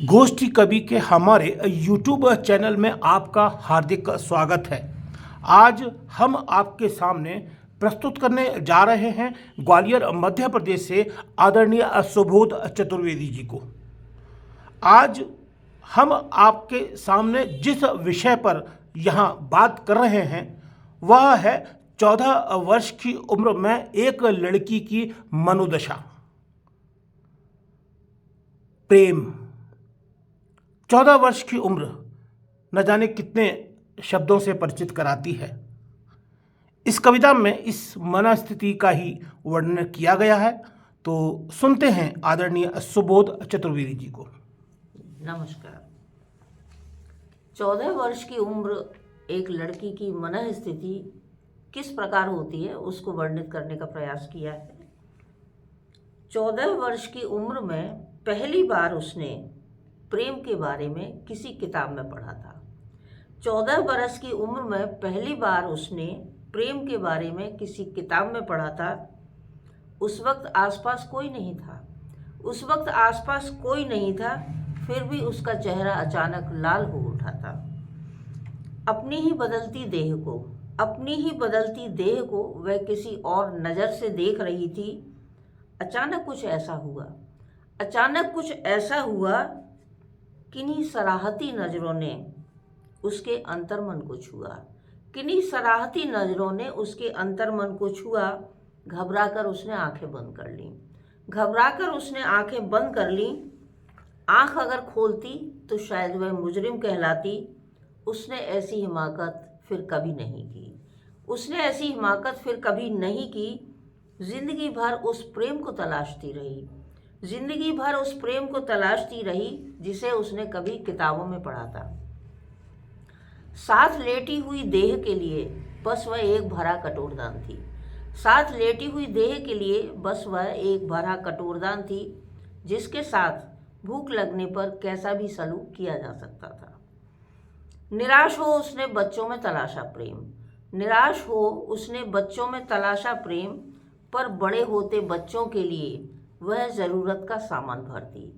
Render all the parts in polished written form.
गोष्ठी कवि के हमारे यूट्यूब चैनल में आपका हार्दिक स्वागत है। आज हम आपके सामने प्रस्तुत करने जा रहे हैं ग्वालियर मध्य प्रदेश से आदरणीय सुबोध चतुर्वेदी जी को। आज हम आपके सामने जिस विषय पर यहाँ बात कर रहे हैं वह है 14 वर्ष की उम्र में एक लड़की की मनोदशा। प्रेम। 14 वर्ष की उम्र न जाने कितने शब्दों से परिचित कराती है। इस कविता में इस मनस्थिति का ही वर्णन किया गया है, तो सुनते हैं आदरणीय सुबोध चतुर्वेदी जी को। नमस्कार। 14 वर्ष की उम्र एक लड़की की मनःस्थिति किस प्रकार होती है उसको वर्णित करने का प्रयास किया है। 14 वर्ष की उम्र में पहली बार उसने प्रेम के बारे में किसी किताब में पढ़ा था। 14 बरस की उम्र में पहली बार उसने प्रेम के बारे में किसी किताब में पढ़ा था। उस वक्त आसपास कोई नहीं था। फिर भी उसका चेहरा अचानक लाल हो उठा था। अपनी ही बदलती देह को वह किसी और नज़र से देख रही थी। अचानक कुछ ऐसा हुआ किन्हीं सराहती नज़रों ने उसके अंतर्मन को छुआ। घबराकर उसने आंखें बंद कर ली। आंख अगर खोलती तो शायद वह मुजरिम कहलाती। उसने ऐसी हिमाकत फिर कभी नहीं की। जिंदगी भर उस प्रेम को तलाशती रही जिसे उसने कभी किताबों में पढ़ा था। साथ लेटी हुई देह के लिए बस वह एक भरा कटोरदान थी जिसके साथ भूख लगने पर कैसा भी सलूक किया जा सकता था। निराश हो उसने बच्चों में तलाशा प्रेम, पर बड़े होते बच्चों के लिए वह ज़रूरत का सामान भरती।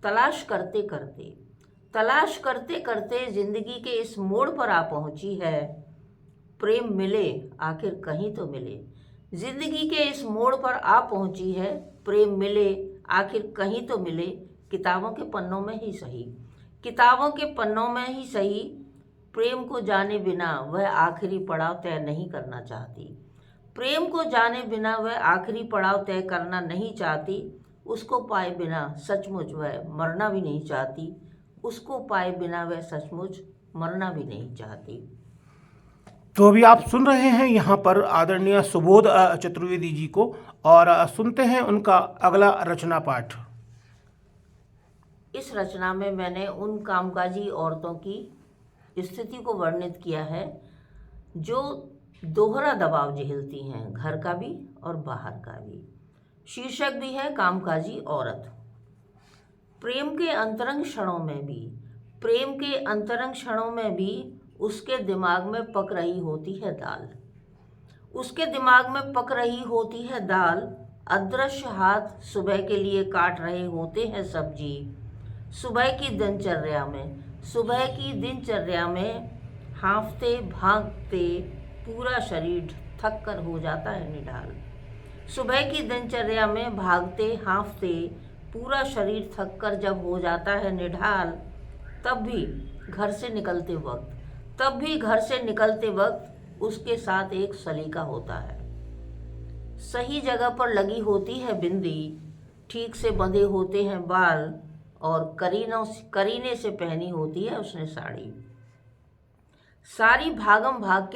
तलाश करते करते जिंदगी के इस मोड़ पर आ पहुंची है। प्रेम मिले आखिर कहीं तो मिले। किताबों के पन्नों में ही सही। प्रेम को जाने बिना वह आखिरी पड़ाव तय करना नहीं चाहती। उसको पाए बिना सचमुच वह मरना भी नहीं चाहती। तो अभी आप सुन रहे हैं यहाँ पर आदरणीय सुबोध चतुर्वेदी जी को, और सुनते हैं उनका अगला रचना पाठ। इस रचना में मैंने उन कामकाजी औरतों की स्थिति को वर्णित किया है जो दोहरा दबाव झेलती हैं, घर का भी और बाहर का भी। शीर्षक भी है कामकाजी औरत। प्रेम के अंतरंग क्षणों में भी उसके दिमाग में पक रही होती है दाल। अदृश्य हाथ सुबह के लिए काट रहे होते हैं सब्जी। सुबह की दिनचर्या में हांफते भागते पूरा शरीर थक कर हो जाता है निढाल। शरीर थक कर जब हो जाता है निढाल, तब भी घर से निकलते वक्त उसके साथ एक सलीका होता है। सही जगह पर लगी होती है बिंदी, ठीक से बंधे होते हैं बाल, और करीने से पहनी होती है उसने साड़ी। सारी भागम भाग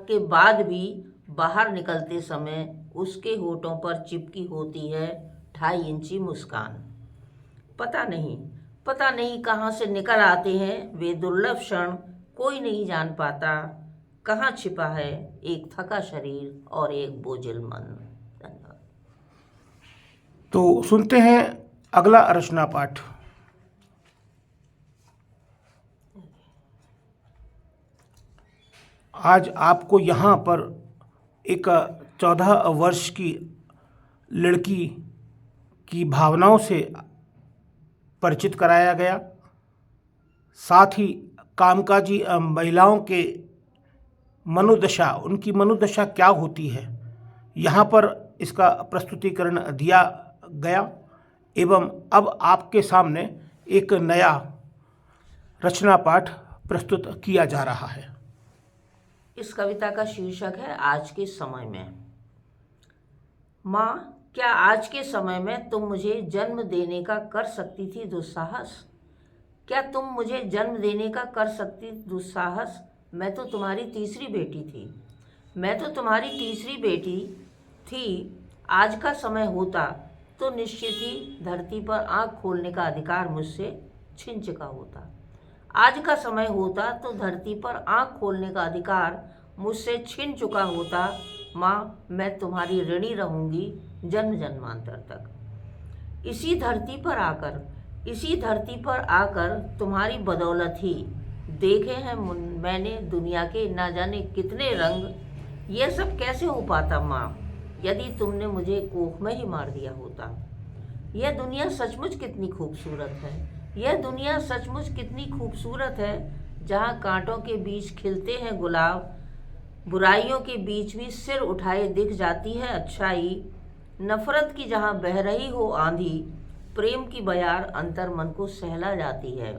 के बाद भी बाहर निकलते समय उसके होठों पर चिपकी होती है 2.5 इंची मुस्कान। पता नहीं कहाँ से निकल आते हैं वे दुर्लभ क्षण, कोई नहीं जान पाता कहाँ छिपा है एक थका शरीर और एक बोझिल मन। तो सुनते हैं अगला रचना पाठ। आज आपको यहाँ पर एक 14 वर्ष की लड़की की भावनाओं से परिचित कराया गया। साथ ही कामकाजी महिलाओं के मनोदशा, उनकी मनोदशा क्या होती है, यहाँ पर इसका प्रस्तुतिकरण दिया गया। एवं अब आपके सामने एक नया रचना पाठ प्रस्तुत किया जा रहा है। इस कविता का शीर्षक है आज के समय में। माँ, क्या आज के समय में तुम मुझे जन्म देने का कर सकती थी दुस्साहस? क्या तुम मुझे जन्म देने का कर सकती दुस्साहस? मैं तो तुम्हारी तीसरी बेटी थी, मैं तो तुम्हारी तीसरी बेटी थी। आज का समय होता तो निश्चित ही धरती पर आँख खोलने का अधिकार मुझसे छिन चुका होता। आज का समय होता तो धरती पर आँख खोलने का अधिकार मुझसे छिन चुका होता। माँ, मैं तुम्हारी ऋणी रहूँगी जन्म जन्मांतर तक। इसी धरती पर आकर तुम्हारी बदौलत ही देखे हैं मैंने दुनिया के ना जाने कितने रंग। ये सब कैसे हो पाता माँ, यदि तुमने मुझे कोख में ही मार दिया होता। यह दुनिया सचमुच कितनी खूबसूरत है, यह दुनिया सचमुच कितनी खूबसूरत है, जहाँ कांटों के बीच खिलते हैं गुलाब, बुराइयों के बीच भी सिर उठाए दिख जाती है अच्छाई। नफरत की जहाँ बह रही हो आंधी, प्रेम की बयार अंतर मन को सहला जाती है।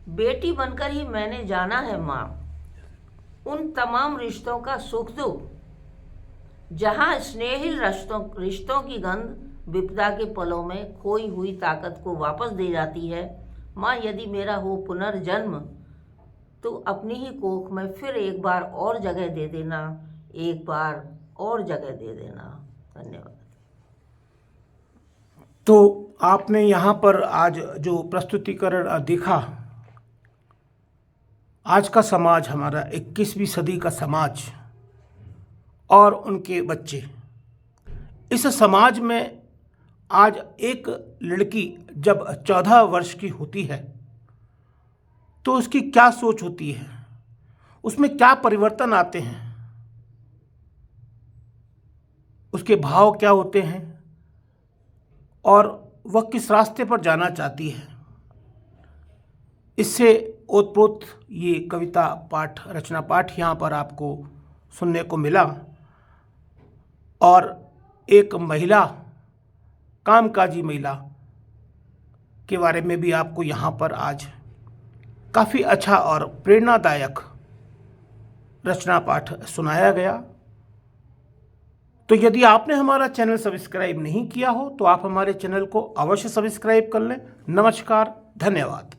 बेटी बनकर ही मैंने जाना है माँ उन तमाम रिश्तों का सुख दुख, जहाँ स्नेहिल रिश्तों की गंध विपदा के पलों में खोई हुई ताकत को वापस दे जाती है। माँ, यदि मेरा हो पुनर्जन्म तो अपनी ही कोख में फिर एक बार और जगह दे देना, एक बार और जगह दे देना। धन्यवाद। तो आपने यहाँ पर आज जो प्रस्तुतिकरण देखा, आज का समाज, हमारा 21वीं सदी का समाज और उनके बच्चे, इस समाज में आज एक लड़की जब 14 वर्ष की होती है तो उसकी क्या सोच होती है, उसमें क्या परिवर्तन आते हैं, उसके भाव क्या होते हैं और वह किस रास्ते पर जाना चाहती है। इससे ओतप्रोत ये कविता पाठ, रचना पाठ यहाँ पर आपको सुनने को मिला। और एक महिला, कामकाजी महिला के बारे में भी आपको यहाँ पर आज काफ़ी अच्छा और प्रेरणादायक रचना पाठ सुनाया गया। तो यदि आपने हमारा चैनल सब्सक्राइब नहीं किया हो तो आप हमारे चैनल को अवश्य सब्सक्राइब कर लें। नमस्कार, धन्यवाद।